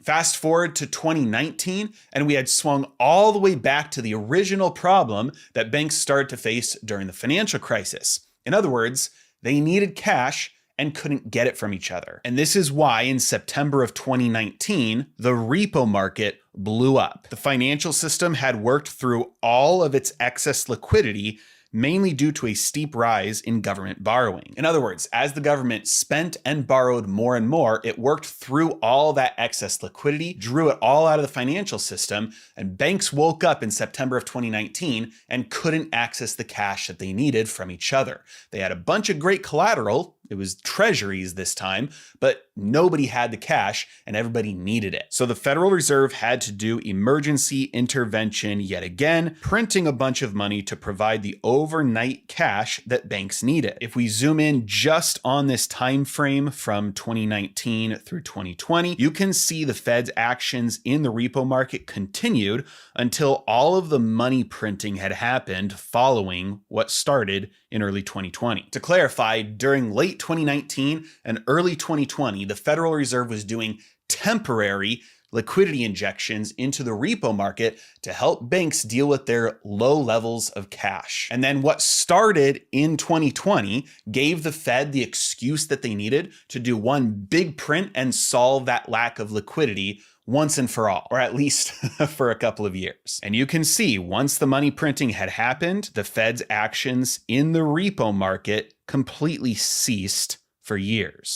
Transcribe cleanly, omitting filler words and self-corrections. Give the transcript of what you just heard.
Fast forward to 2019, and we had swung all the way back to the original problem that banks started to face during the financial crisis. In other words, they needed cash and couldn't get it from each other. And this is why in September of 2019, the repo market blew up. The financial system had worked through all of its excess liquidity, mainly due to a steep rise in government borrowing. In other words, as the government spent and borrowed more and more, it worked through all that excess liquidity, drew it all out of the financial system, and banks woke up in September of 2019 and couldn't access the cash that they needed from each other. They had a bunch of great collateral. It was treasuries this time, but nobody had the cash and everybody needed it. So the Federal Reserve had to do emergency intervention yet again, printing a bunch of money to provide the overnight cash that banks needed. If we zoom in just on this time frame from 2019 through 2020, you can see the Fed's actions in the repo market continued until all of the money printing had happened following what started in early 2020. To clarify, during late 2019 and early 2020, the Federal Reserve was doing temporary liquidity injections into the repo market to help banks deal with their low levels of cash. And then what started in 2020 gave the Fed the excuse that they needed to do one big print and solve that lack of liquidity once and for all, or at least for a couple of years. And you can see once the money printing had happened, the Fed's actions in the repo market completely ceased for years.